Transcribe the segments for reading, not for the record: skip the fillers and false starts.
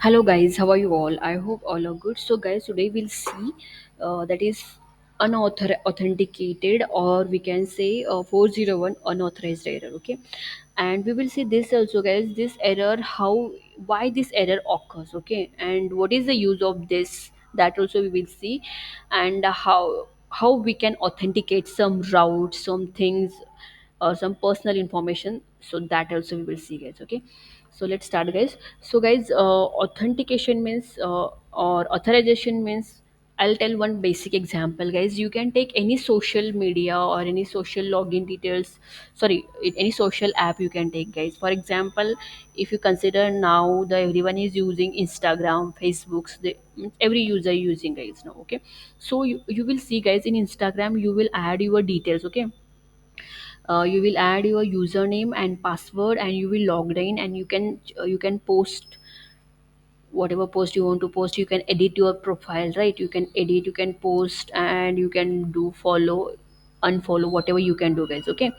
Hello guys, how are you all? I hope all are good. So guys, today we'll see that is authenticated, or we can say 401 unauthorized error. Okay, and we will see this also, guys. This error, why this error occurs. Okay, and what is the use of this? That also we will see, and how we can authenticate some routes, some things, or some personal information. So that also we will see, guys. Okay, so let's start, guys. So guys, authentication means or authorization means, I'll tell one basic example, guys. You can take any social media or any social login details. Sorry, any social app you can take, guys. For example, if you consider now the everyone is using Instagram, Facebooks, every user using, guys, now. Okay, so you will see, guys, in Instagram you will add your details. Okay, you will add your username and password, and you will log in, and you can post whatever post you want to post. You can edit your profile, right? You can edit, you can post, and you can do follow, unfollow, whatever you can do, guys. Okay,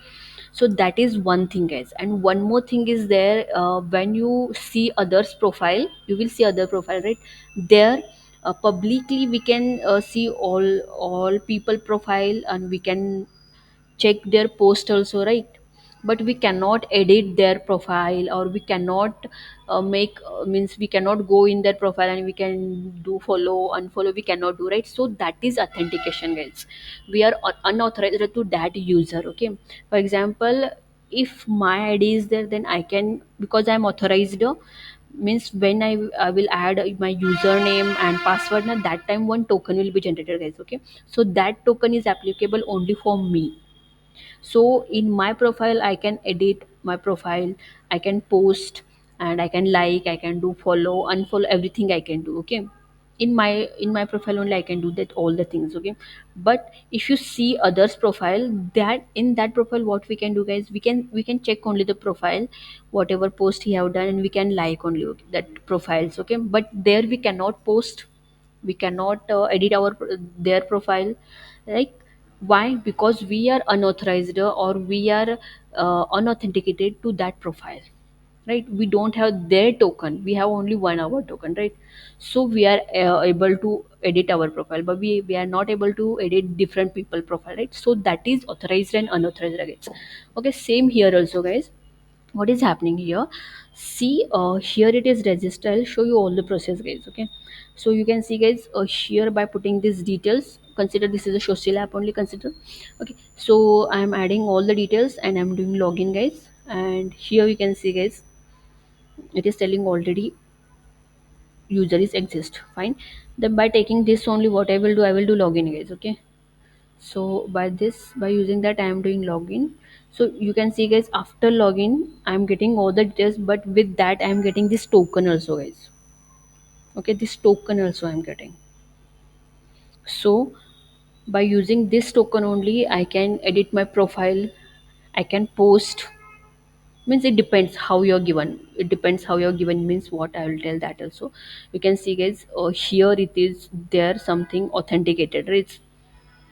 so that is one thing, guys. And one more thing is there, when you see others profile, you will see other profile, right? There, publicly we can see all people profile, and we can check their post also, right? But we cannot edit their profile, or we cannot make means we cannot go in their profile and we can do follow, unfollow, we cannot do, right? So that is authentication, guys. We are unauthorized to that user. Okay, for example, if my id is there, then I can, because I'm authorized, means when I will add my username and password, now that time one token will be generated, guys. Okay, so that token is applicable only for me. So in my profile I can edit my profile, I can post, and I can like, I can do follow, unfollow, everything I can do. Okay, in my profile only I can do that, all the things. Okay, but if you see others profile, that in that profile what we can do, guys, we can check only the profile, whatever post he have done, and we can like only, okay, that profiles. Okay, but there we cannot post, we cannot edit their profile, right? Why? Because we are unauthorized, or we are unauthenticated to that profile, right? We don't have their token, we have only 1 hour token, right? So we are able to edit our profile, but we are not able to edit different people profile, right? So that is authorized and unauthorized against. Okay, same here also, guys. What is happening here? See, here it is register. I'll show you all the process, guys. Okay, so you can see, guys, here by putting these details, consider this is a social app only, consider. Okay, so I'm adding all the details and I'm doing login, guys. And here you can see, guys, it is telling already user is exist, fine. Then by taking this only, what I will do, I will do login, guys. Okay, so by this, by using that, I am doing login. So you can see, guys, after login I'm getting all the details, but with that I'm getting this token also, guys. Okay, this token also I'm getting. So by using this token only, I can edit my profile, I can post. Means it depends how you're given, it depends how you're given, means what I will tell that also. You can see, guys, here it is there something authenticated, right?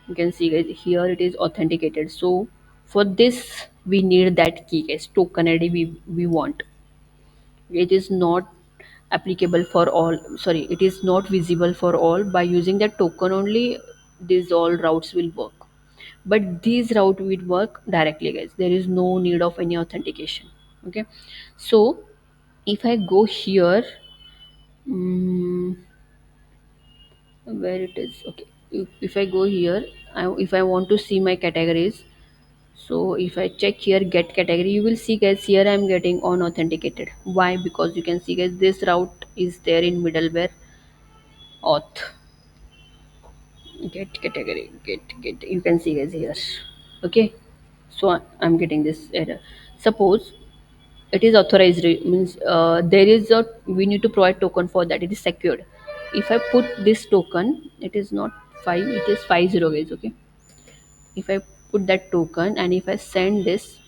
You can see, guys, here it is authenticated. So for this we need that key, guys, token id we want. It is not applicable for all, sorry, it is not visible for all. By using that token only, these all routes will work, but these route will work directly, guys. There is no need of any authentication. Okay, so if I go here, mm, where it is, okay, if I go here, if I want to see my categories. So if I check here get category, you will see, guys, here I am getting unauthenticated. Why? Because you can see, guys, this route is there in middleware auth. Get category, get, you can see, guys, here. Okay, so I'm getting this error. Suppose it is authorized, means there is a, we need to provide token for that, it is secured. If I put this token, it is not 5, it is 50, guys. Okay, if I put that token and if I send this,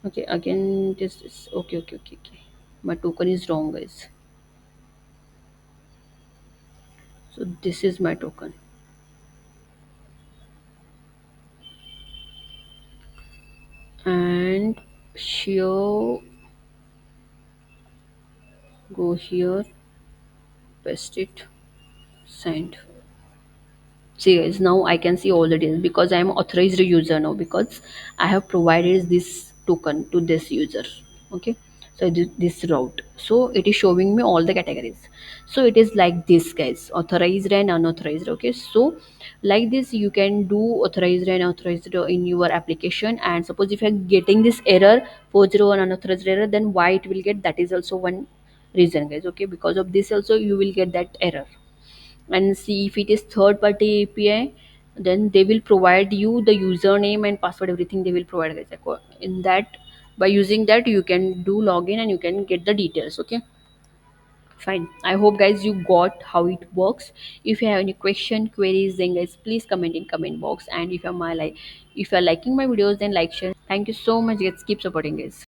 okay, again this, okay, okay, okay, okay, my token is wrong, guys. So this is my token, and show, Go here, paste it, send. See guys, now I can see all the details because I am authorized user now, because I have provided this token to this user. Okay, so this route, so it is showing me all the categories. So it is like this guys, authorized and unauthorized. Okay, so like this you can do authorized and authorized in your application. And suppose if you are getting this error 401 unauthorized error, then why it will get, that is also one reason guys. Okay, because of this also you will get that error. And see, if it is third party API, then they will provide you the username and password, everything they will provide guys. In that, by using that you can do login and you can get the details. Okay, fine. I hope guys you got how it works. If you have any question, queries, then guys please comment in comment box. And if you're liking my videos, then like, share. Thank you so much guys, keep supporting guys.